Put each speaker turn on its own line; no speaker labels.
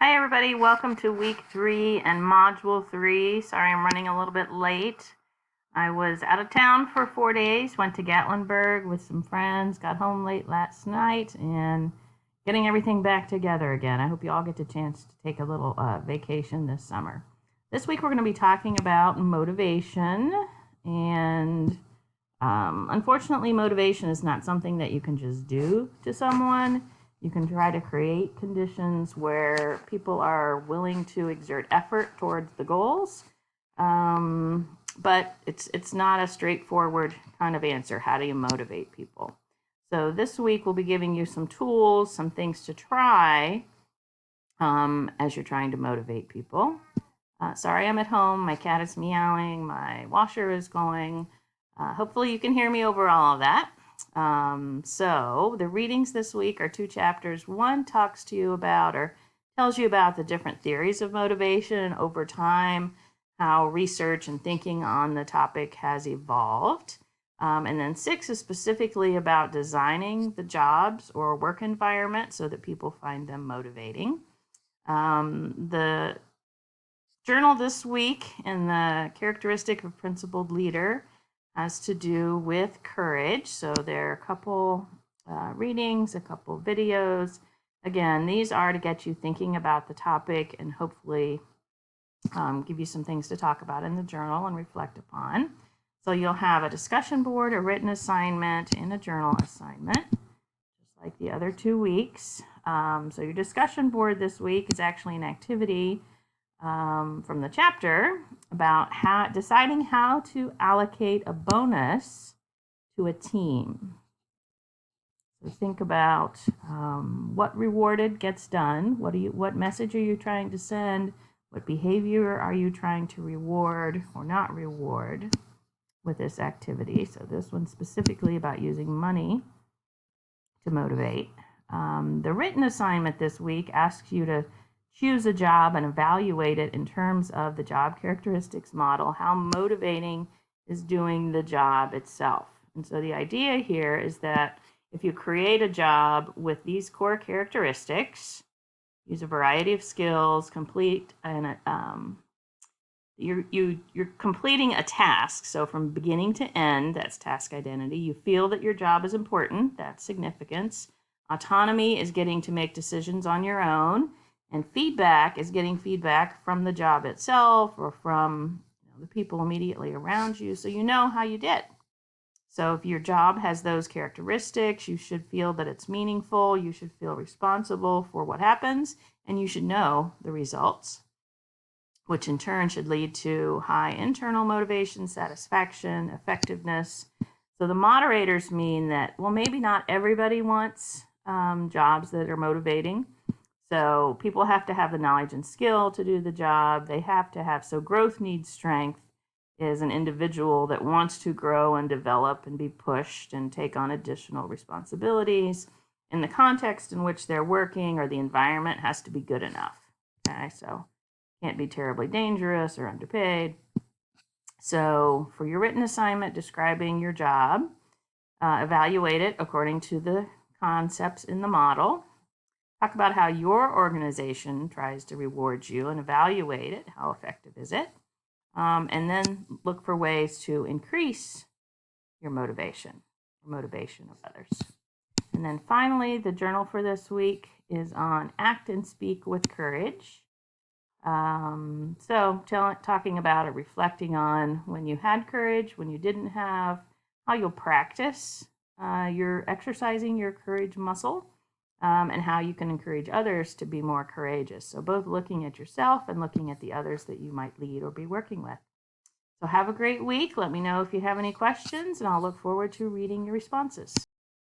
Hi everybody, welcome to week 3 and module 3. Sorry I'm running a little bit late. I was out of town for 4 days, went to Gatlinburg with some friends, got home late last night, and getting everything back together again. I hope you all get the chance to take a little vacation this summer. This week we're going to be talking about motivation, and unfortunately motivation is not something that you can just do to someone. You can try to create conditions where people are willing to exert effort towards the goals, but it's not a straightforward kind of answer. How do you motivate people? So this week we'll be giving you some tools, some things to try as you're trying to motivate people. Sorry, I'm at home. My cat is meowing. My washer is going. Hopefully you can hear me over all of that. So the readings this week are 2 chapters. One talks to you about or tells you about the different theories of motivation over time, how research and thinking on the topic has evolved. And then 6 is specifically about designing the jobs or work environment so that people find them motivating. The journal this week and the characteristic of principled leader has to do with courage. So there are a couple readings, a couple videos. Again, these are to get you thinking about the topic and hopefully give you some things to talk about in the journal and reflect upon. So you'll have a discussion board, a written assignment, and a journal assignment, just like the other 2 weeks. So your discussion board this week is actually an activity from the chapter about deciding how to allocate a bonus to a team. So think about what rewarded gets done. What message are you trying to send? What behavior are you trying to reward or not reward with this activity? So this one's specifically about using money to motivate. The written assignment this week asks you to choose a job and evaluate it in terms of the job characteristics model, how motivating is doing the job itself. And so the idea here is that if you create a job with these core characteristics, use a variety of skills, complete and you're completing a task. So from beginning to end, that's task identity. You feel that your job is important, that's significance. Autonomy is getting to make decisions on your own. And feedback is getting feedback from the job itself or from the people immediately around you so you know how you did. So if your job has those characteristics, you should feel that it's meaningful, you should feel responsible for what happens, and you should know the results, which in turn should lead to high internal motivation, satisfaction, effectiveness. So the moderators mean that, well, maybe not everybody wants jobs that are motivating. So people have to have the knowledge and skill to do the job. They have to have, so growth needs strength is an individual that wants to grow and develop and be pushed and take on additional responsibilities in the context in which they're working, or the environment has to be good enough. Okay, so can't be terribly dangerous or underpaid. So for your written assignment describing your job, evaluate it according to the concepts in the model. Talk about how your organization tries to reward you and evaluate it. How effective is it? And then look for ways to increase your motivation or motivation of others. And then finally, the journal for this week is on act and speak with courage. Talking about or reflecting on when you had courage, when you didn't have, how you'll practice your exercising your courage muscle. And how you can encourage others to be more courageous. So both looking at yourself and looking at the others that you might lead or be working with. So have a great week. Let me know if you have any questions, and I'll look forward to reading your responses.